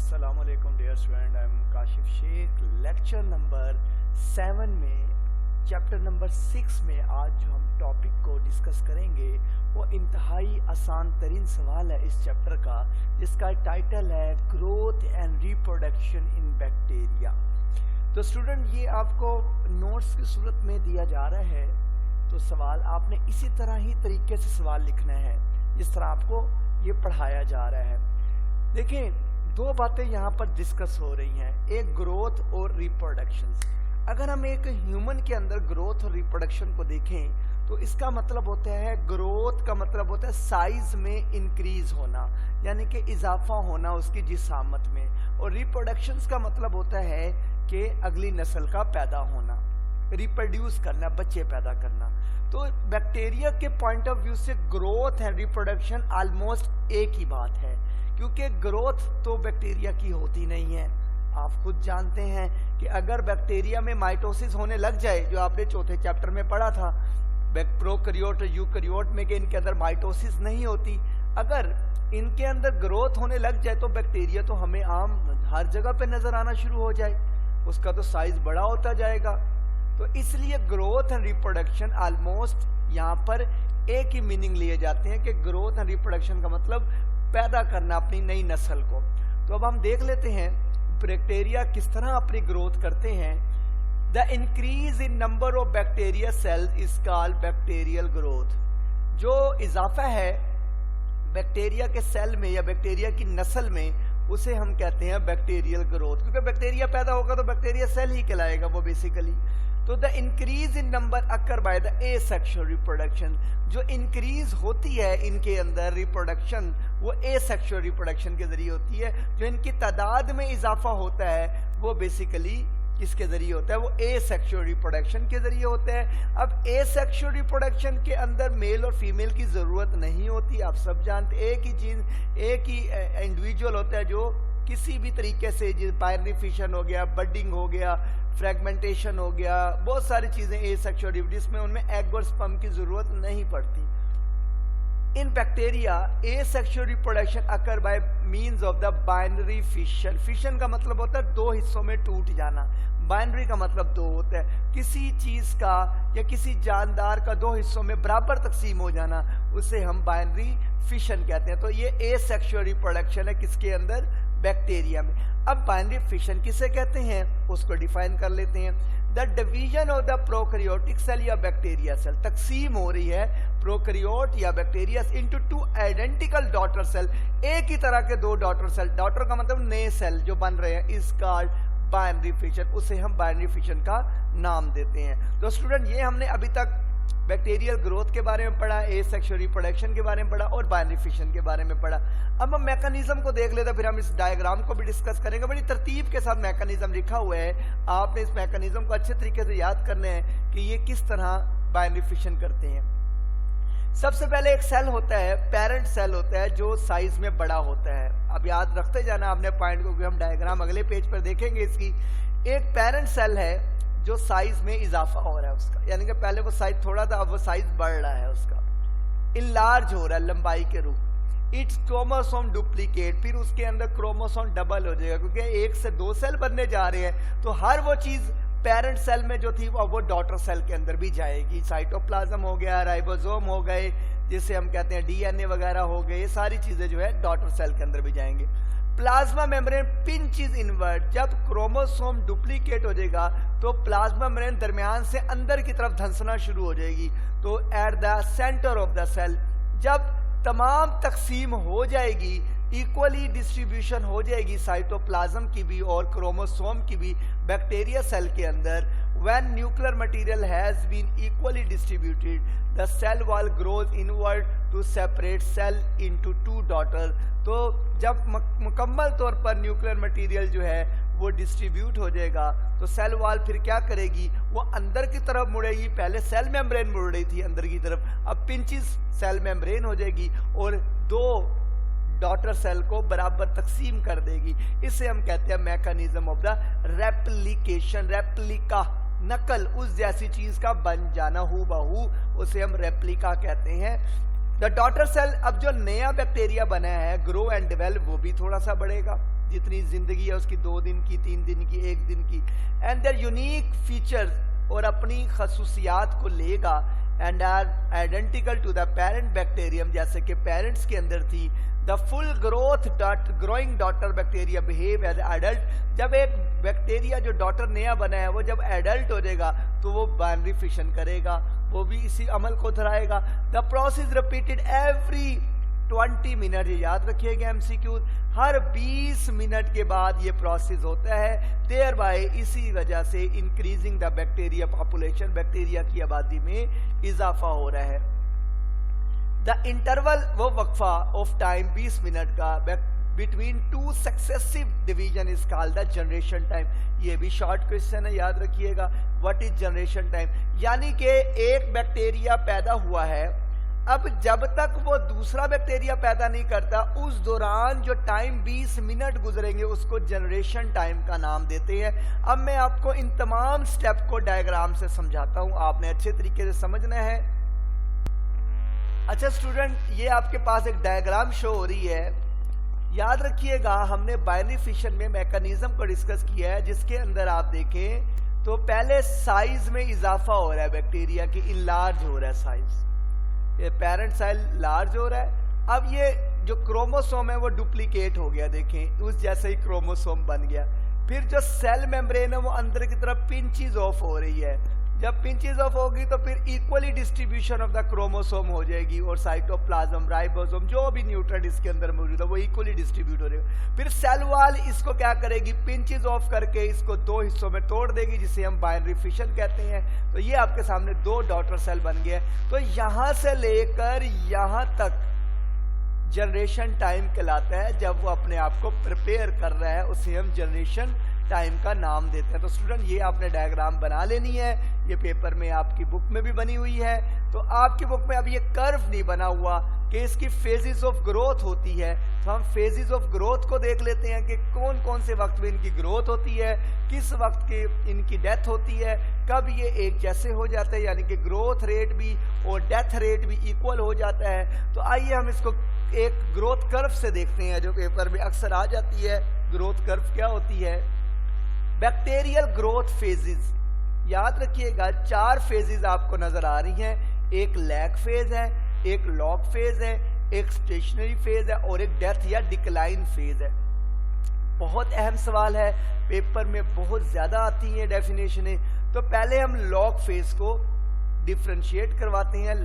अस्सलाम वालेकुम dear student, I am Kashif Sheikh. Lecture number 7 में चैप्टर नंबर 6 में आज जो हम टॉपिक को डिस्कस करेंगे वो इंतहाई आसान तरीन सवाल है इस चैप्टर का, जिसका टाइटल है growth and reproduction in bacteria. तो स्टूडेंट ये आपको नोट्स की सूरत में दिया जा रहा है, तो सवाल आपने इसी तरह ही तरीके से सवाल लिखना है जिस तरह आपको ये पढ़ाया जा रहा है। देखें, दो बातें यहाँ पर डिस्कस हो रही हैं, एक ग्रोथ और रिप्रोडक्शन। अगर हम एक ह्यूमन के अंदर ग्रोथ और रिप्रोडक्शन को देखें तो इसका मतलब होता है, ग्रोथ का मतलब होता है साइज में इंक्रीज होना, यानी कि इजाफा होना उसकी जिसामत में, और रिप्रोडक्शन का मतलब होता है कि अगली नस्ल का पैदा होना, रिप्रोड्यूस करना, बच्चे पैदा करना। तो बैक्टीरिया के पॉइंट ऑफ व्यू से ग्रोथ एंड रिप्रोडक्शन ऑलमोस्ट एक ही बात है, क्योंकि ग्रोथ तो बैक्टीरिया की होती नहीं है। आप खुद जानते हैं कि अगर बैक्टीरिया में माइटोसिस होने लग जाए, जो आपने चौथे चैप्टर में पढ़ा था प्रोकैरियोट और यूकैरियोट में, कि इनके अंदर माइटोसिस नहीं होती, अगर इनके अंदर ग्रोथ होने लग जाए तो बैक्टीरिया तो हमें आम हर जगह पे नजर आना शुरू हो जाए, उसका तो साइज बड़ा होता जाएगा। तो इसलिए ग्रोथ एंड रिप्रोडक्शन ऑलमोस्ट यहाँ पर एक ही मीनिंग लिए जाते हैं कि ग्रोथ एंड रिप्रोडक्शन का मतलब पैदा करना अपनी नई नस्ल को। तो अब हम देख लेते हैं बैक्टीरिया किस तरह अपनी ग्रोथ करते हैं। The increase in number of bacteria cells is called bacterial growth. जो इजाफा है बैक्टीरिया के सेल में या बैक्टीरिया की नस्ल में, उसे हम कहते हैं बैक्टीरियल ग्रोथ, क्योंकि बैक्टीरिया पैदा होगा तो बैक्टीरिया सेल ही कहलाएगा वो बेसिकली। तो the increase in number occur by the asexual reproduction, जो इंक्रीज होती है इनके अंदर रिप्रोडक्शन, वो एसेक्सुअल रिप्रोडक्शन के जरिए होती है। जो इनकी तादाद में इजाफा होता है वो बेसिकली किसके जरिए होता है, वो एसेक्सुअल रिप्रोडक्शन के जरिए होता है। अब एसेक्सुअल रिप्रोडक्शन के अंदर मेल और फीमेल की जरूरत नहीं होती, आप सब जानते, एक ही जीन, एक ही इंडिविजुअल होता है जो किसी भी तरीके से, बाइनरी फिशन हो गया, बडिंग हो गया, फ्रेगमेंटेशन हो गया, बहुत सारी चीजें एसेक्सुअल जिसमें उनमें एग और स्पर्म की जरूरत नहीं पड़ती। इन bacteria asexual reproduction occur by means of the binary fission. Fission का मतलब होता है दो हिस्सों में टूट जाना, बाइनरी का मतलब दो होता है, किसी चीज का या किसी जानदार का दो हिस्सों में बराबर तकसीम हो जाना, उसे हम बाइनरी फिशन कहते हैं। तो ये एसेक्सुअल रिप्रोडक्शन है किसके अंदर, बैक्टीरिया में। अब बाइनरी फिशन किसे कहते हैं उसको डिफाइन कर लेते हैं। The division of the prokaryotic cell या बैक्टीरिया सेल, तकसीम हो रही है प्रोकैरियोट या bacteria into two identical daughter cell, एक ही तरह के दो डॉटर सेल, डॉटर का मतलब नए सेल जो बन रहे हैं, इज कॉल्ड बाइनरी फिशन, उसे हम बाइनरी फिशन का नाम देते हैं। तो स्टूडेंट ये हमने अभी तक बैक्टीरियल ग्रोथ के बारे में पढ़ा, एसेक्सुअल रिप्रोडक्शन के बारे में पढ़ा और बाइनरी फिशन के बारे में पढ़ा। अब हम मैकेनिज्म को देख लेते हैं, फिर हम इस डायग्राम को भी डिस्कस करेंगे। बड़ी तरतीब के साथ मैकेनिज्म लिखा हुआ है, आपने इस मैकेनिज्म को अच्छे तरीके से याद करना है कि ये किस तरह बाइनरी फिशन करते हैं। सबसे पहले एक सेल होता है, पेरेंट सेल होता है, जो साइज में बड़ा होता है। अब याद रखते जाना आपने पॉइंट को, हम डायग्राम अगले पेज पर देखेंगे इसकी। एक पेरेंट सेल है जो साइज में इजाफा हो रहा है उसका, यानी कि पहले वो साइज थोड़ा था, अब वो साइज बढ़ रहा है उसका, इनलार्ज हो रहा है लंबाई के रूप। इट्स क्रोमोसोम डुप्लीकेट, फिर उसके अंदर क्रोमोसोम डबल हो जाएगा, क्योंकि एक से दो सेल बनने जा रहे हैं, तो हर वो चीज पेरेंट सेल में जो थी वो डॉटर सेल के अंदर भी जाएगी। साइटोप्लाज्म हो गया, राइबोसोम हो गए, जिसे हम कहते हैं डीएनए वगैरह हो गए, ये सारी चीजें जो है डॉटर सेल के अंदर भी जाएंगे। Plasma membrane pinch is invert, जब क्रोमोसोम डुप्लीकेट हो जाएगा तो प्लाज्मा मेम्ब्रेन दरमियान से अंदर की तरफ धंसना शुरू हो जाएगी। तो at the centre of the cell, जब तमाम तकसीम हो जाएगी, इक्वली डिस्ट्रीब्यूशन हो जाएगी साइटोप्लाज्म की भी और क्रोमोसोम की भी बैक्टीरिया सेल के अंदर, when nuclear material has been equally distributed, the cell wall grows inward to separate cell into two daughter। तो जब मुकम्मल तौर पर न्यूक्लियर मटेरियल जो है वो डिस्ट्रीब्यूट हो जाएगा तो सेल वॉल फिर क्या करेगी, वो अंदर की तरफ मुड़ेगी। पहले सेल मेम्ब्रेन मुड़ रही थी अंदर की तरफ, अब पिंचेस सेल मेम्ब्रेन हो जाएगी और दो डॉटर सेल को बराबर तकसीम कर देगी। इसे हम कहते हैं mechanism of the replication. Replica नकल, उस जैसी चीज का बन जाना, हूबहू, उसे हम रेप्लिका कहते हैं। دا डॉटर सेल, अब जो नया बैक्टीरिया बना है ग्रो एंड डेवलप, वो भी थोड़ा सा बढ़ेगा, जितनी जिंदगी है उसकी 2 दिन की, 3 दिन की, 1 दिन की, एंड देयर यूनिक फीचर्स, और अपनी खसूसियात को लेगा, and are identical to the parent bacterium, जैसे कि पेरेंट्स के अंदर थी। The full growing daughter bacteria behave as adult, जब एक बैक्टीरिया जो डॉटर नया बना है वो जब एडल्ट हो जाएगा तो वो बाइनरी फिशन करेगा, वो भी इसी अमल को दोहराएगा। The process repeated every 20 minute, ये याद रखिएगा एमसीक्यू, हर 20 मिनट के बाद ये प्रोसेस होता है। देयर बाय, इसी वजह से increasing the bacteria population, bacteria की आबादी में इजाफा हो रहा है। द इंटरवल, वो वक्फा ऑफ टाइम 20 मिनट का between 2 successive division is called the generation time. ये भी शॉर्ट क्वेश्चन है, याद रखिएगा। What is generation time? यानी कि एक बैक्टीरिया पैदा हुआ है, अब जब तक वो दूसरा बैक्टीरिया पैदा नहीं करता उस दौरान जो टाइम 20 मिनट गुजरेंगे उसको जनरेशन टाइम का नाम देते हैं। अब मैं आपको इन तमाम स्टेप को डायग्राम से समझाता हूं, आपने अच्छे तरीके से समझना है। अच्छा स्टूडेंट, ये आपके पास एक डायग्राम शो हो रही है, याद रखिएगा हमने बाइनरी फिशन में मैकेनिज्म को डिस्कस किया है, जिसके अंदर आप देखें तो पहले साइज में इजाफा हो रहा है, बैक्टीरिया की इनलार्ज हो रहा है साइज, ये पेरेंट सेल लार्ज हो रहा है। अब ये जो क्रोमोसोम है वो डुप्लीकेट हो गया, देखें उस जैसे ही क्रोमोसोम बन गया। फिर जो सेल मेम्ब्रेन है वो अंदर की तरफ पिंचेस ऑफ हो रही है, जब पिंचेस ऑफ होगी तो फिर equally distribution of the chromosome हो जाएगी, और साइटोप्लाज्म, राइबोसोम, जो भी न्यूट्रन इसके अंदर मौजूद है वो इक्वली डिस्ट्रीब्यूट हो जाएगा। फिर सेल वॉल इसको क्या करेगी, पिंचेस ऑफ करके इसको 2 हिस्सों में तोड़ देगी, जिसे हम बाइनरी फिशन कहते हैं। तो ये आपके सामने 2 डॉटर सेल बन गए। तो यहां से लेकर यहां तक जनरेशन टाइम कहलाता है, जब वो अपने आप को प्रिपेयर कर रहा है उसे हम जनरेशन टाइम का नाम देते हैं। तो स्टूडेंट ये आपने डायग्राम बना लेनी है, ये पेपर में आपकी बुक में भी बनी हुई है। तो आपकी बुक में अब ये कर्व नहीं बना हुआ कि इसकी फेजेस ऑफ ग्रोथ होती है, तो हम फेजेस ऑफ ग्रोथ को देख लेते हैं कि कौन कौन से वक्त में इनकी ग्रोथ होती है, किस वक्त की इनकी डेथ होती है, कब ये एक जैसे हो जाते हैं, यानी कि ग्रोथ रेट भी और डेथ रेट भी इक्वल हो जाता है। तो आइए हम इसको एक ग्रोथ कर्व से देखते हैं, जो पेपर में अक्सर आ जाती है। ग्रोथ कर्व क्या होती है? बैक्टीरियल ग्रोथ फेजेस, याद रखिएगा 4 फेजेस आपको नजर आ रही हैं। एक लैग फेज है, एक लॉग फेज है, एक स्टेशनरी फेज है और एक डेथ या डिक्लाइन फेज है। बहुत अहम सवाल है, पेपर में बहुत ज्यादा आती है डेफिनेशनें। तो पहले हम लॉग फेज को डिफ्रेंशिएट करवाते हैं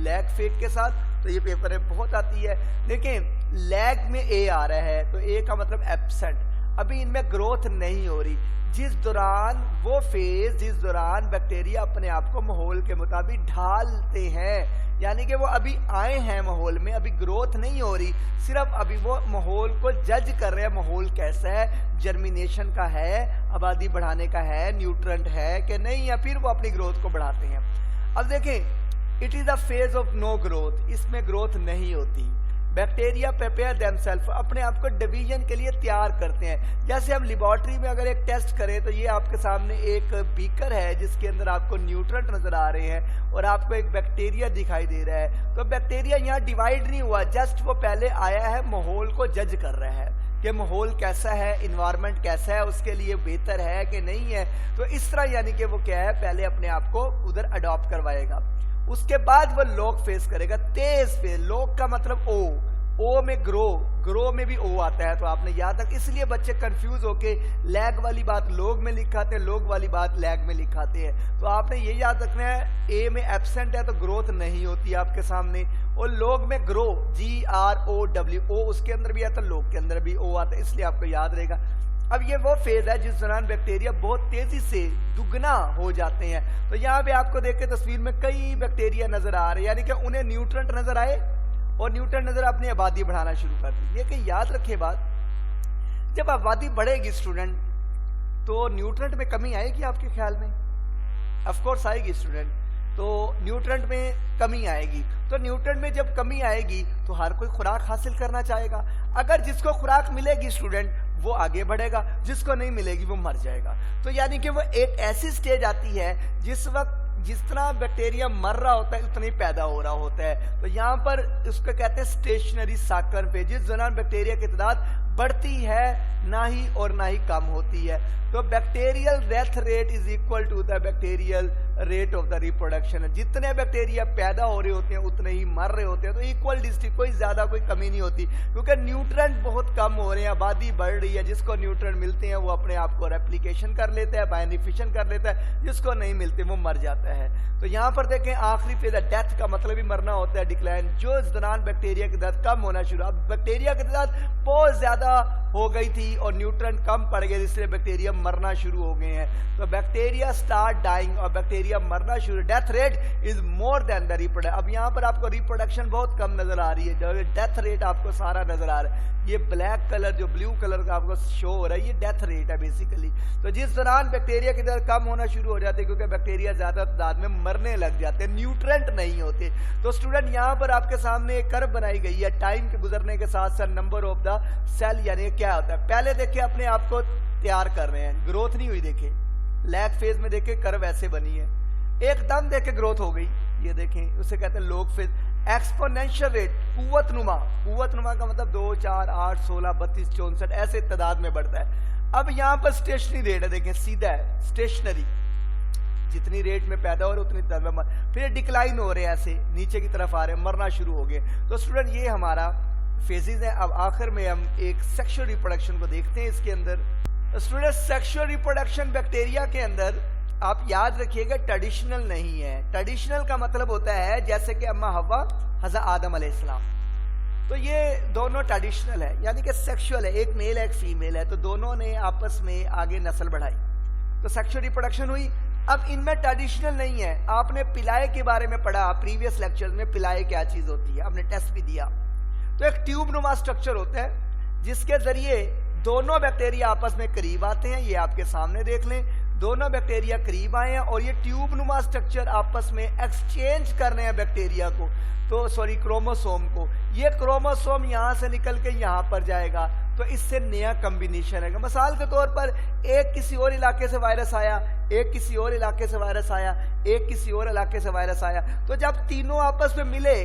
लैग फेज के साथ, तो ये पेपर में बहुत आती है। देखें लैग में ए आ रहा है, तो ए का मतलब एब्सेंट, अभी इनमें ग्रोथ नहीं हो रही। जिस दौरान वो फेज, जिस दौरान बैक्टीरिया अपने आप को माहौल के मुताबिक ढालते हैं, यानी कि वो अभी आए हैं माहौल में, अभी ग्रोथ नहीं हो रही, सिर्फ अभी वो माहौल को जज कर रहे हैं, माहौल कैसा है, जर्मिनेशन का है, आबादी बढ़ाने का है, न्यूट्रेंट है कि नहीं, या फिर वो अपनी ग्रोथ को बढ़ाते हैं। अब देखें it is a phase of no growth, इसमें ग्रोथ नहीं होती। बैक्टीरिया प्रिपेयर देमसेल्फ, अपने आप को डिवीजन के लिए तैयार करते हैं। जैसे हम लेबोरेटरी में अगर एक टेस्ट करें तो ये आपके सामने एक बीकर है जिसके अंदर आपको न्यूट्रेंट नजर आ रहे हैं और आपको एक बैक्टीरिया दिखाई दे रहा है। तो बैक्टीरिया यहाँ डिवाइड नहीं हुआ, जस्ट वो पहले आया है, माहौल को जज कर रहा है कि माहौल कैसा है, इन्वायरमेंट कैसा है, उसके लिए बेहतर है कि नहीं है। तो इस तरह यानी कि वो क्या है, पहले अपने आप को उधर अडॉप्ट करवाएगा, उसके बाद वो लॉग फेस करेगा, तेज फेज। लॉग का मतलब ओ में ग्रो में भी ओ आता है, तो आपने याद रख, इसलिए बच्चे कंफ्यूज होके लैग वाली बात लोग में लिखाते हैं, लोग वाली बात लैग में लिखाते हैं। तो आपने ये याद रखना है, ए में एब्सेंट है तो ग्रोथ नहीं होती आपके सामने, और लोग में ग्रो GROW, ओ उसके अंदर भी आता है, लोग के अंदर भी ओ आता है, इसलिए आपको याद रहेगा। अब ये वो फेज है जिस दौरान बैक्टीरिया बहुत तेजी से दुगना हो जाते हैं। तो यहाँ पे आपको देख के तस्वीर में कई बैक्टीरिया नजर आ रहे हैं, यानी कि उन्हें न्यूट्रेंट नजर आए और न्यूट्रेंट नजर अपनी आबादी बढ़ाना शुरू कर दी। ये कि याद रखे बात, जब आबादी बढ़ेगी स्टूडेंट तो न्यूट्रेंट में कमी आएगी आपके ख्याल में? ऑफ कोर्स आएगी स्टूडेंट, तो न्यूट्रेंट में कमी आएगी। तो न्यूट्रेंट में जब कमी आएगी तो हर कोई खुराक हासिल करना चाहेगा। अगर जिसको खुराक मिलेगी स्टूडेंट वो आगे बढ़ेगा, जिसको नहीं मिलेगी वो मर जाएगा। तो यानी कि वो एक ऐसी स्टेज आती है जिस वक्त जितना बैक्टीरिया मर रहा होता है उतना ही पैदा हो रहा होता है। तो यहाँ पर उसको कहते हैं स्टेशनरी साकर पे, जिस दौरान बैक्टीरिया की तादाद बढ़ती है ना ही कम होती है। तो bacterial death rate is equal to the bacterial rate of the reproduction. जितने बैक्टीरिया पैदा हो रहे होते हैं उतने ही मर रहे होते हैं। तो इक्वल डिस्ट्रीब्यूट, कोई ज्यादा कोई कमी नहीं होती, क्योंकि न्यूट्रेंट बहुत कम हो रहे हैं, आबादी बढ़ रही है। जिसको न्यूट्रेंट मिलते हैं वो अपने आप को रेप्लिकेशन कर लेता है, बायोनिफिशन कर लेता है, जिसको नहीं मिलते वो मर जाता है। तो यहाँ पर देखें आखिरी फेज डेथ का मतलब ही मरना होता है, डिक्लाइन। जो इस दौरान बैक्टीरिया की तादाद कम होना शुरू, अब बैक्टीरिया की तादाद बहुत ज्यादा हो गई थी और न्यूट्रेंट कम पड़ गए, इसलिए बैक्टीरिया मरना शुरू हो गए हैं। तो बैक्टीरिया स्टार्ट डाइंग और बैक्टीरिया मरना शुरू, death rate is more than the reproduction. अब यहाँ पर आपको रिप्रोडक्शन बहुत कम नजर आ रही है, डेथ रेट आपको सारा नजर आ रहा है। ये ब्लैक कलर, जो ब्लू कलर का आपको शो हो रहा है, ये डेथ रेट है बेसिकली। तो जिस दौरान बैक्टीरिया की तादाद कम होना शुरू हो जाती है, क्योंकि बैक्टीरिया ज्यादा तादाद में मरने लग जाते हैं, न्यूट्रेंट नहीं होते। तो स्टूडेंट यहाँ पर आपके सामने एक कर्व बनाई गई है, टाइम के गुजरने के साथ साथ नंबर ऑफ द सेल, यानी क्या होता है। पहले देखिए अपने आप को तैयार कर रहे हैं, ग्रोथ नहीं हुई, देखे लैग फेज में देखे कर्व ऐसे बनी है, एकदम देखे ग्रोथ हो गई, ये देखें, उसे कहते हैं लॉग फेज। एक्सपोनेंशियल रेट, कुव्वत नुमा का मतलब 2, 4, 8, 16, 32, 64 ऐसे तादाद में बढ़ता है। अब यहाँ पर स्टेशनरी रेट है, देखें सीधा है स्टेशनरी, जितनी रेट में पैदा हो रहे उतनी तादाद में, फिर डिक्लाइन हो रहे हैं, ऐसे नीचे की तरफ आ रहे हैं, मरना शुरू हो गए। तो स्टूडेंट ये हमारा फेजेस है। अब आखिर में हम एक सेक्सुअल रिप्रोडक्शन को देखते हैं इसके अंदर। स्टूडेंट सेक्सुअल रिप्रोडक्शन बैक्टीरिया के अंदर आप याद रखिएगा ट्रेडिशनल नहीं है। ट्रेडिशनल का मतलब होता है जैसे कि अम्मा हव्वा हज़रत आदम अलैहिस्सलाम, तो ये दोनों ट्रेडिशनल है, यानी कि सेक्सुअल है, एक मेल है एक फीमेल है, तो दोनों ने आपस में आगे नस्ल बढ़ाई, तो सेक्सुअल रिप्रोडक्शन हुई। अब इनमें ट्रेडिशनल नहीं है। आपने पिलाए के बारे में पढ़ा प्रीवियस लेक्चर में, पिलाए क्या चीज होती है, आपने टेस्ट भी दिया। तो एक ट्यूब नुमा स्ट्रक्चर होता है जिसके जरिए दोनों बैक्टीरिया आपस में करीब आते हैं। ये आपके सामने देख लें, दोनों बैक्टीरिया करीब आए हैं और ये ट्यूब नुमा स्ट्रक्चर आपस में एक्सचेंज कर रहे हैं बैक्टीरिया को, तो सॉरी क्रोमोसोम को। ये क्रोमोसोम यहाँ से निकल के यहाँ पर जाएगा, तो इससे नया कॉम्बिनेशन है। मिसाल के तौर पर एक किसी और इलाके से वायरस आया, एक किसी और इलाके से वायरस आया, एक किसी और इलाके से वायरस आया, तो जब तीनों आपस में मिले,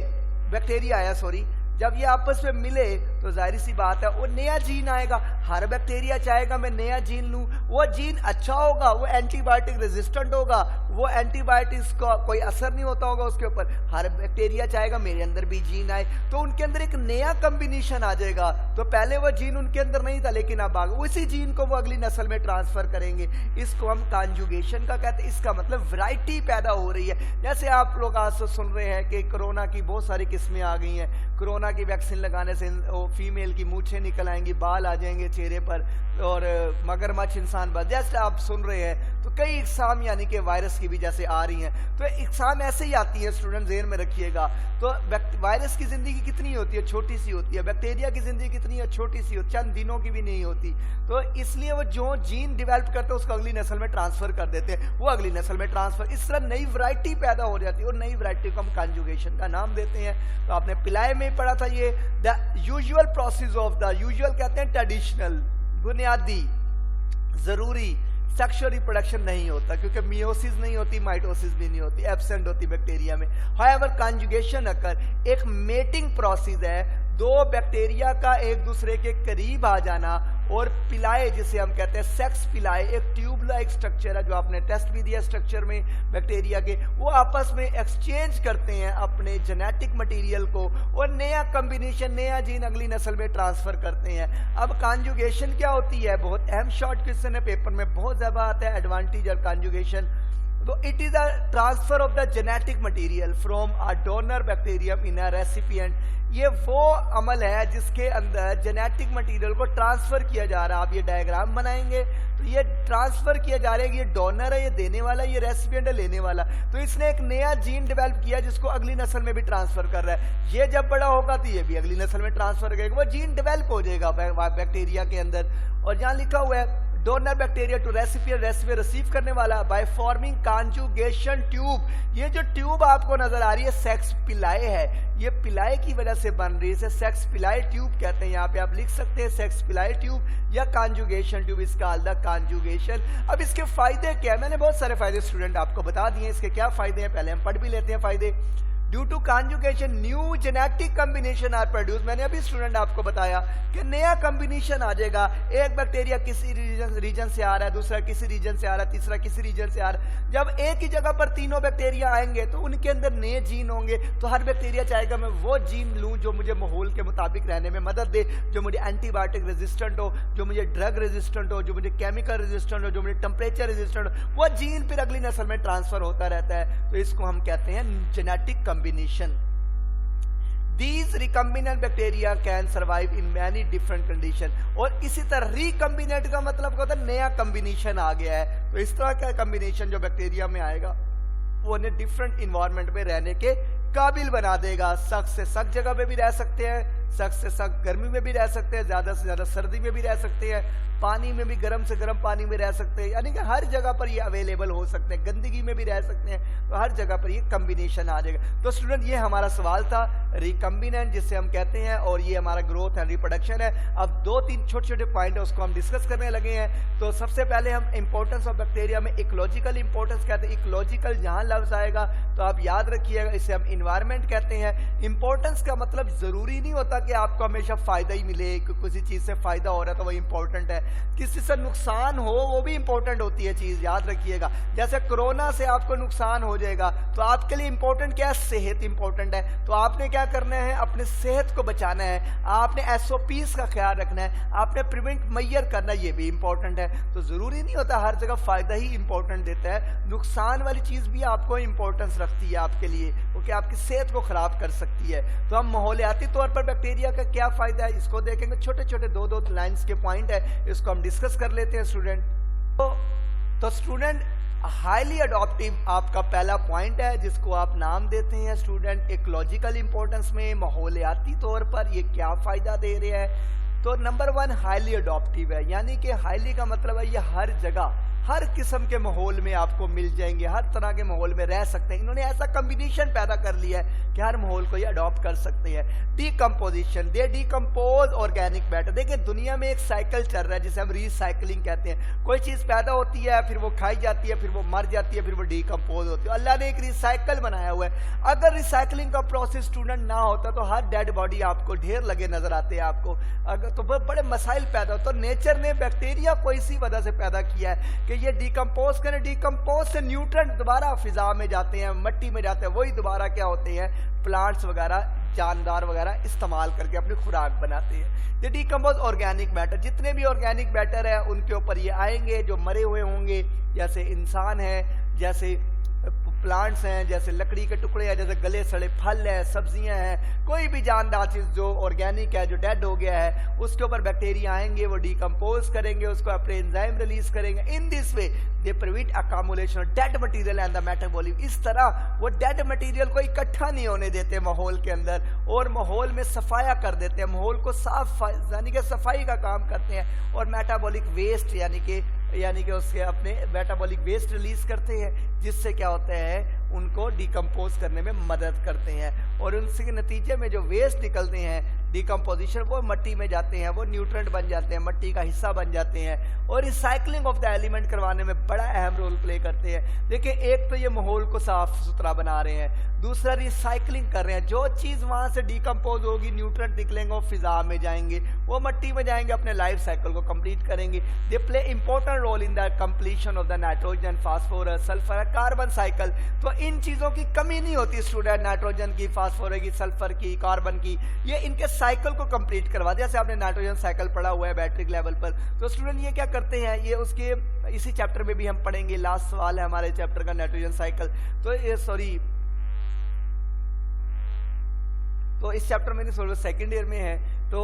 बैक्टीरिया आया सॉरी, जब ये आपस में मिले तो जाहिर सी बात है वो नया जीन आएगा। हर बैक्टीरिया चाहेगा मैं नया जीन लूं, वो जीन अच्छा होगा, वो एंटीबायोटिक रेजिस्टेंट होगा, वो एंटीबायोटिक्स का कोई असर नहीं होता होगा उसके ऊपर। हर बैक्टीरिया चाहेगा मेरे अंदर भी जीन आए, तो उनके अंदर एक नया कॉम्बिनेशन आ जाएगा। तो पहले वो जीन उनके अंदर नहीं था, लेकिन अब आ गया, उसी जीन को वो अगली नस्ल में ट्रांसफर करेंगे। इसको हम कॉन्जुगेशन का कहते हैं। इसका मतलब वैरायटी पैदा हो रही है। जैसे आप लोग आज तो सुन रहे हैं कि कोरोना की बहुत सारी किस्में आ गई हैं, कोरोना की वैक्सीन लगाने से फीमेल की मूछें निकल आएंगी, बाल आ जाएंगे चेहरे पर, और मगरमच्छ इंसान बन, जैसे आप सुन रहे हैं। तो कई इकसाम यानी कि वायरस की भी जैसे आ रही हैं, तो इकसाम ऐसे ही आती है, स्टूडेंट ज़हन में रखिएगा। तो वायरस की ज़िंदगी कितनी होती है, छोटी सी होती है। बैक्टीरिया की ज़िंदगी कितनी है, छोटी सी होती है, चंद दिनों की भी नहीं होती। तो इसलिए वो जो जीन डेवलप करते हैं उसको अगली नस्ल में ट्रांसफर कर देते हैं, वो अगली नस्ल में ट्रांसफर, इस तरह नई वैरायटी पैदा हो जाती है, और नई वैरायटी को हम कॉन्जुगेशन का नाम देते हैं। तो आपने पिलाए में पढ़ा था, ये the usual process of the, usual कहते हैं ट्रेडिशनल, बुनियादी जरूरी सेक्सुअल रिप्रोडक्शन नहीं होता, क्योंकि मियोसिस नहीं होती, माइटोसिस भी नहीं होती, एब्सेंट होती बैक्टीरिया में। हाउएवर कॉन्जुगेशन अकर, एक मेटिंग प्रोसेस है, दो बैक्टीरिया का एक दूसरे के करीब आ जाना, और पिलाए जिसे हम कहते हैं सेक्स पिलाए, एक ट्यूब लाइक स्ट्रक्चर है जो आपने टेस्ट भी दिया स्ट्रक्चर में बैक्टीरिया के, वो आपस में एक्सचेंज करते हैं अपने जेनेटिक मटेरियल को, और नया कॉम्बिनेशन, नया जीन अगली नस्ल में ट्रांसफर करते हैं। अब कॉन्जुगेशन क्या होती है, बहुत अहम शॉर्ट क्वेश्चन है, पेपर में बहुत ज्यादा आता है एडवांटेज और कॉन्जुगेशन। तो it is a transfer of the genetic material from a donor bacterium in a recipient. ये वो अमल है जिसके अंदर जेनेटिक मटेरियल को ट्रांसफर किया जा रहा है। आप ये डायग्राम बनाएंगे तो ये ट्रांसफर किया जा रहा है, ये डोनर है, ये देने वाला, ये रेसिपिएंट है, लेने वाला। तो इसने एक नया जीन डेवलप किया जिसको अगली नस्ल में भी ट्रांसफर कर रहा है। ये जब बड़ा होगा तो ये भी अगली नस्ल में ट्रांसफर करेगा, वो जीन डेवलप हो जाएगा बैक्टीरिया के अंदर। और जहाँ लिखा हुआ है donor bacteria to recipient, recipient receive करने वाला, बाय फॉर्मिंग कॉन्जुगेशन ट्यूब। ये जो ट्यूब आपको नजर आ रही है सेक्स पिलाए है, ये पिलाए की वजह से बन रही है, इसे सेक्स पिलाए ट्यूब कहते हैं। यहाँ पे आप लिख सकते हैं सेक्स पिलाए ट्यूब या कॉन्जुगेशन ट्यूब, इसका आलदा कॉन्जुगेशन। अब इसके फायदे क्या है, मैंने बहुत सारे फायदे स्टूडेंट आपको बता दिए, इसके क्या फायदे हैं पहले हम पढ़ भी लेते हैं फायदे। Due to conjugation new genetic combination are produce, मैंने अभी स्टूडेंट आपको बताया कि नया कॉम्बिनेशन आ जाएगा। एक बैक्टीरिया किसी रीजन से आ रहा है, दूसरा किसी रीजन से आ रहा है, तीसरा किसी रीजन से आ रहा है। जब एक ही जगह पर तीनों बैक्टीरिया आएंगे तो उनके अंदर नए जीन होंगे, तो हर बैक्टीरिया चाहेगा मैं वो जीन लूं जो मुझे माहौल के मुताबिक रहने में मदद दे, जो मुझे एंटीबायोटिक रेजिस्टेंट हो, जो मुझे ड्रग रेजिस्टेंट हो, जो मुझे केमिकल रेजिस्टेंट हो, जो मुझे टेम्परेचर रेजिस्टेंट हो, वो जीन फिर अगली नस्ल में ट्रांसफर होता रहता है। तो इसको हम कहते हैं genetic combination. These recombinant bacteria can survive in many different condition। और इसी तरह recombinant का मतलब क्या होता है, नया कॉम्बिनेशन आ गया है। तो इस तरह का कॉम्बिनेशन जो बैक्टीरिया में आएगा वो उन्हें डिफरेंट इन्वायरमेंट में रहने के काबिल बना देगा। सख्त से सख्त जगह पे भी रह सकते हैं, सख्त से सख्त गर्मी में भी रह सकते हैं, ज्यादा से ज्यादा सर्दी में भी रह सकते हैं, पानी में भी गर्म से गर्म पानी में रह सकते हैं, यानी कि हर जगह पर ये अवेलेबल हो सकते हैं, गंदगी में भी रह सकते हैं, तो हर जगह पर ये कॉम्बिनेशन आ जाएगा। तो स्टूडेंट ये हमारा सवाल था रिकम्बिनेंट जिसे हम कहते हैं, और ये हमारा ग्रोथ एंड रिप्रोडक्शन है। अब 2-3 छोटे छोटे पॉइंट है उसको हम डिस्कस करने लगे हैं। तो सबसे पहले हम इंपॉर्टेंस ऑफ बैक्टीरिया में इकोलॉजिकल इंपॉर्टेंस कहते हैं। इकोलॉजिकल जहां लफ्ज आएगा तो आप याद रखिएगा इसे हम इन्वायरमेंट कहते हैं। इंपॉर्टेंस का मतलब जरूरी नहीं होता कि आपको हमेशा फायदा ही मिले, कि किसी चीज से फायदा हो रहा है तो वो इंपॉर्टेंट है, किसी से नुकसान हो वो भी इंपॉर्टेंट होती है चीज, याद रखिएगा। जैसे कोरोना से आपको नुकसान हो जाएगा तो आपके लिए इंपॉर्टेंट क्या है, सेहत इंपॉर्टेंट है। तो आपने क्या करना है, अपने सेहत को बचाना है, आपने SOPs का ख्याल रखना है, आपने प्रिवेंट मैयर करना है, ये भी इंपॉर्टेंट है। तो जरूरी नहीं होता हर जगह फायदा ही इंपॉर्टेंट देता है, नुकसान वाली चीज भी आपको इंपॉर्टेंस रखती है आपके लिए, क्योंकि आपकी सेहत को खराब कर सकती है। तो हम माहौलियाती तौर पर बैक्टीरिया का क्या फायदा है इसको देखेंगे। छोटे छोटे 2-2 लाइंस के पॉइंट है, इसको हम डिस्कस कर लेते हैं स्टूडेंट। तो स्टूडेंट हाईली अडॉप्टिव आपका पहला पॉइंट है, जिसको आप नाम देते हैं स्टूडेंट इकोलॉजिकल इंपॉर्टेंस में, माहौलियाती तौर पर ये क्या फायदा दे रहे हैं। तो नंबर 1 हाईली अडॉप्टिव है, यानी कि हाईली का मतलब है ये हर जगह हर किस्म के माहौल में आपको मिल जाएंगे, हर तरह के माहौल में रह सकते हैं। इन्होंने ऐसा कॉम्बिनेशन पैदा कर लिया है कि हर माहौल को ये अडॉप्ट कर सकते हैं। डीकम्पोजिशन, दे डीकम्पोज ऑर्गेनिक मैटर। देखिए दुनिया में एक साइकिल चल रहा है जिसे हम रिसाइकलिंग कहते हैं। कोई चीज पैदा होती है, फिर वो खाई जाती है, फिर वो मर जाती है, फिर वो डीकम्पोज होती है। अल्लाह ने एक रिसाइकल बनाया हुआ है। अगर रिसाइकलिंग का प्रोसेस स्टूडेंट ना होता तो हर डेड बॉडी आपको ढेर लगे नजर आते हैं आपको, अगर तो बड़े मसाइल पैदा होते। तो नेचर ने बैक्टीरिया को इसी वजह से पैदा किया है कि ये डिकम्पोज करें, डिकम्पोज से न्यूट्रिएंट दोबारा फिजा में जाते हैं, मिट्टी में जाते हैं, वही दोबारा क्या होते हैं, प्लांट्स वगैरह जानदार वगैरह इस्तेमाल करके अपनी खुराक बनाते हैं। ये डिकम्पोज ऑर्गेनिक मैटर, जितने भी ऑर्गेनिक मैटर है उनके ऊपर ये आएंगे, जो मरे हुए होंगे, जैसे इंसान है, जैसे प्लांट्स हैं, जैसे लकड़ी के टुकड़े हैं, जैसे गले सड़े फल है, सब्जियां हैं, कोई भी जानदार चीज जो ऑर्गेनिक है, जो डेड हो गया है, उसके ऊपर बैक्टीरिया आएंगे, वो डिकम्पोज करेंगे, उसको अपने एंजाइम रिलीज करेंगे। In this way they prevent accumulation of dead material and the metabolism. इस तरह वो डेड मटेरियल को इकट्ठा नहीं होने देते माहौल के अंदर, और माहौल में सफाया कर देते हैं, माहौल को साफ यानी कि सफाई का काम करते हैं, और मेटाबॉलिक वेस्ट यानी कि उसके अपने मेटाबॉलिक वेस्ट रिलीज करते हैं, जिससे क्या होता है उनको डिकम्पोज करने में मदद करते हैं। और उनके नतीजे में जो वेस्ट निकलते हैं डिकम्पोजिशन, वो मिट्टी में जाते हैं, वो न्यूट्रिएंट बन जाते हैं, मिट्टी का हिस्सा बन जाते हैं, और रिसाइकलिंग ऑफ द एलिमेंट करवाने में बड़ा अहम रोल प्ले करते हैं। देखिए एक तो ये माहौल को साफ सुथरा बना रहे हैं, दूसरा रिसाइकलिंग कर रहे हैं। जो चीज वहां से डिकम्पोज होगी, न्यूट्रिएंट निकलेंगे, वो फिजा में जाएंगे, वो मिट्टी में जाएंगे, अपने लाइफ साइकिल को कंप्लीट करेंगे। They play important role in the completion of the nitrogen, phosphorus, sulphur, carbon cycle. तो इन चीजों की कमी नहीं होती स्टूडेंट, नाइट्रोजन की, फास्फोरस की, सल्फर की, कार्बन की, ये इनके साइकिल को कंप्लीट करवा दिया। जैसे आपने नाइट्रोजन साइकिल पढ़ा हुआ है बैटरी लेवल पर, तो स्टूडेंट ये क्या करते हैं, ये उसके इसी चैप्टर में भी हम पढ़ेंगे, लास्ट सवाल है हमारे चैप्टर का नाइट्रोजन साइकिल। तो ये तो इस चैप्टर में नहीं, सेकंड ईयर में है, तो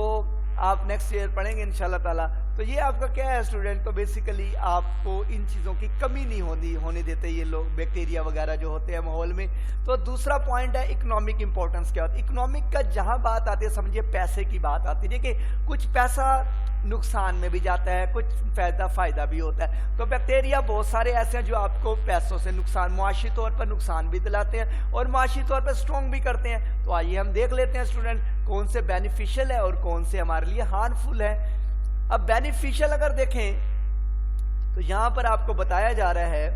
आप नेक्स्ट ईयर पढ़ेंगे इंशाल्लाह ताला। तो ये आपका क्या है स्टूडेंट, तो बेसिकली आपको इन चीज़ों की कमी नहीं होने देते ये लोग, बैक्टीरिया वगैरह जो होते हैं माहौल में। तो दूसरा पॉइंट है इकोनॉमिक इंपॉर्टेंस क्या होता है। इकोनॉमिक का जहाँ बात आती है, समझिए पैसे की बात आती है। देखिए कुछ पैसा नुकसान में भी जाता है, कुछ फ़ायदा भी होता है। तो बैक्टीरिया बहुत सारे ऐसे हैं जो आपको पैसों से नुकसान, मुआशी तौर पर नुकसान भी दिलाते हैं और मुआशी तौर पर स्ट्रॉन्ग भी करते हैं। तो आइए हम देख लेते हैं स्टूडेंट कौन से बेनिफिशियल है और कौन से हमारे लिए हार्मफुल है। अब बेनिफिशियल अगर देखें तो यहाँ पर आपको बताया जा रहा है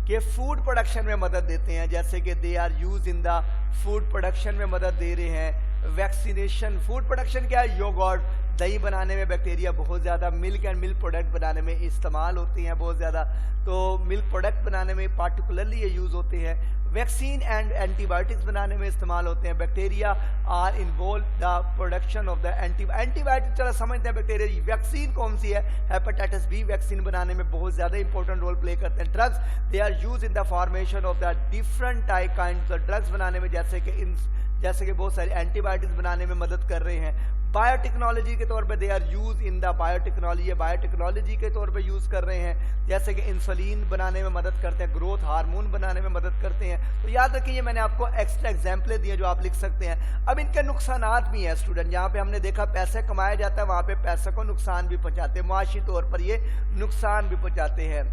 कि फूड प्रोडक्शन में मदद देते हैं, जैसे कि they are use in the food production में मदद दे रहे हैं। वैक्सीनेशन, फूड प्रोडक्शन क्या है, योगर्ट, दही बनाने में बैक्टीरिया बहुत ज़्यादा, मिल्क एंड मिल्क प्रोडक्ट बनाने में इस्तेमाल होती हैं बहुत ज़्यादा, तो मिल्क प्रोडक्ट बनाने में पार्टिकुलरली ये यूज़ होते हैं। वैक्सीन एंड एंटीबायोटिक्स बनाने में इस्तेमाल होते हैं। Bacteria are involve the production of the antibiotic, चलो समझते हैं बैक्टीरिया। वैक्सीन कौन सी है, हेपेटाइटिस बी वैक्सीन बनाने में बहुत ज़्यादा इंपॉर्टेंट रोल प्ले करते हैं। Drugs, they are use in the formation of the different type kind drugs बनाने में, जैसे कि बहुत सारे एंटीबायोटिक्स बनाने में मदद कर रहे हैं। बायोटेक्नोलॉजी के तौर पे they are use in the biotechnology, biotechnology के तौर पे यूज़ कर रहे हैं, जैसे कि इंसुलिन बनाने में मदद करते हैं, ग्रोथ हार्मोन बनाने में मदद करते हैं। तो याद रखिए मैंने आपको एक्स्ट्रा एग्जाम्पलें दिए जो आप लिख सकते हैं। अब इनके नुकसानात भी हैं स्टूडेंट, जहाँ पे हमने देखा पैसे कमाया जाता है वहाँ पे पैसे को नुकसान भी पहुँचाते हैं, मुआशी तौर पर ये नुकसान भी पहुँचाते हैं।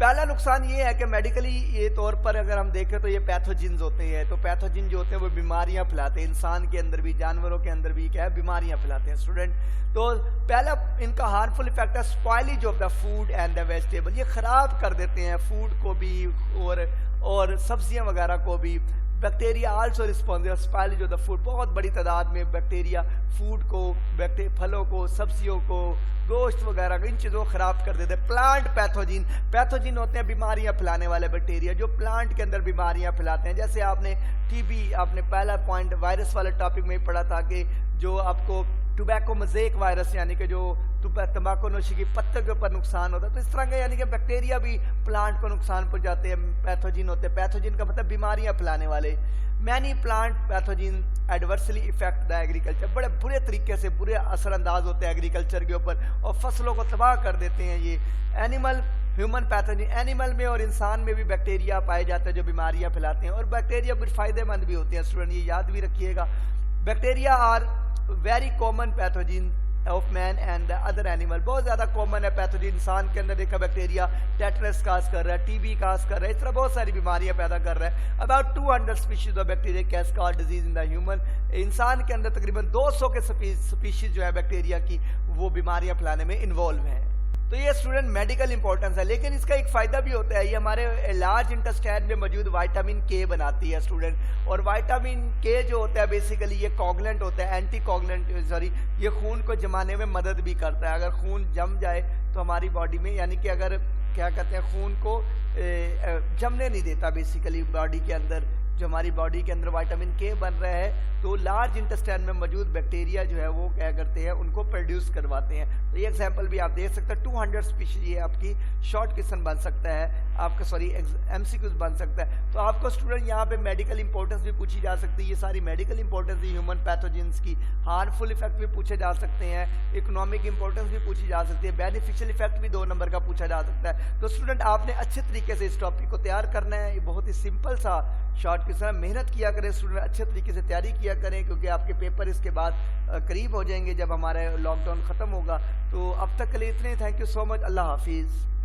पहला नुकसान ये है कि मेडिकली ये तौर पर अगर हम देखें तो ये पैथोजिन्स होते हैं। तो पैथोजिन जो होते हैं वो बीमारियां फैलाते हैं, इंसान के अंदर भी जानवरों के अंदर भी क्या है, बीमारियां फैलाते हैं स्टूडेंट। तो पहला इनका हार्मफुल इफेक्ट है spoilage of the food and the vegetable, ये खराब कर देते हैं फूड को भी और सब्जियां वगैरह को भी। Bacteria also responsible spoilage of the food, बहुत बड़ी तादाद में बैक्टीरिया फूड को, फलों को, सब्जियों को, गोश्त वगैरह इन चीज़ों को ख़राब कर देते हैं। प्लांट पैथोजिन होते हैं बीमारियां फैलाने वाले बैक्टीरिया जो प्लांट के अंदर बीमारियां फैलाते हैं। जैसे आपने टीबी, आपने पहला पॉइंट वायरस वाले टॉपिक में ही पढ़ा था कि जो आपको टोबैको मोज़ेक वायरस यानी कि जो तंबाकू नोशी की पत्ते के ऊपर नुकसान होता है, तो इस तरह का यानी कि बैक्टीरिया भी प्लांट को नुकसान पहुंचाते हैं, पैथोजिन होते हैं। पैथोजिन का मतलब बीमारियां फैलाने वाले। Many plant pathogen adversely effect the agriculture, बड़े बुरे तरीके से बुरे असरअंदाज होते हैं एग्रीकल्चर के ऊपर और फसलों को तबाह कर देते हैं ये। एनिमल ह्यूमन पैथोजिन, एनिमल में और इंसान में भी बैक्टीरिया पाए जाते हैं जो बीमारियां फैलाते हैं और बैक्टीरिया कुछ फ़ायदेमंद भी होते हैं स्टूडेंट, ये याद भी रखिएगा। Bacteria are very common pathogen of man and other animal, बहुत ज़्यादा कॉमन है पैथोजिन। इंसान के अंदर देखा बैक्टीरिया टेटनस काज कर रहा है, टीबी काज कर रहा है, इस तरह बहुत सारी बीमारियां पैदा कर रहा है। About 200 species of bacteria can cause disease in the human, इंसान के अंदर तकरीबन 200 के स्पीशीज जो है बैक्टीरिया की वो बीमारियां फैलाने में इन्वॉल्व हैं। तो ये स्टूडेंट मेडिकल इंपॉर्टेंस है, लेकिन इसका एक फ़ायदा भी होता है, ये हमारे लार्ज इंटेस्टाइन में मौजूद विटामिन के बनाती है स्टूडेंट। और विटामिन के जो होता है बेसिकली ये कोगुलेंट होता है, एंटी कोगुलेंट सॉरी, ये खून को जमाने में मदद भी करता है। अगर खून जम जाए तो हमारी बॉडी में, यानी कि अगर क्या कहते हैं, खून को जमने नहीं देता बेसिकली बॉडी के अंदर, जो हमारी बॉडी के अंदर विटामिन के बन रहा है तो लार्ज इंटेस्टाइन में मौजूद बैक्टीरिया जो है वो क्या करते हैं, उनको प्रोड्यूस करवाते हैं। तो ये एग्जांपल भी आप देख सकते हैं, 200 स्पीशीज ये आपकी शॉर्ट क्वेश्चन बन सकता है आपका, सॉरी एमसीक्यूज बन सकता है। तो आपको स्टूडेंट यहाँ पे मेडिकल इंपॉर्टेंस भी पूछी जा सकती है, ये सारी मेडिकल इंपॉर्टेंस है ह्यूमन पैथोजेंस की। हार्मफुल इफेक्ट भी पूछे जा सकते हैं, इकोनॉमिक इंपॉर्टेंस भी पूछी जा सकती है, बेनिफिशियल इफेक्ट भी 2 नंबर का पूछा जा सकता है। तो स्टूडेंट आपने अच्छे तरीके से इस टॉपिक को तैयार करना है, ये बहुत ही सिंपल सा शॉर्ट क्वेश्चन, मेहनत किया करें स्टूडेंट, अच्छे तरीके से तैयारी किया करें क्योंकि आपके पेपर इसके बाद करीब हो जाएंगे जब हमारा लॉकडाउन ख़त्म होगा। तो अब तक के लिए इतने, थैंक यू सो मच, अल्लाह हाफिज़।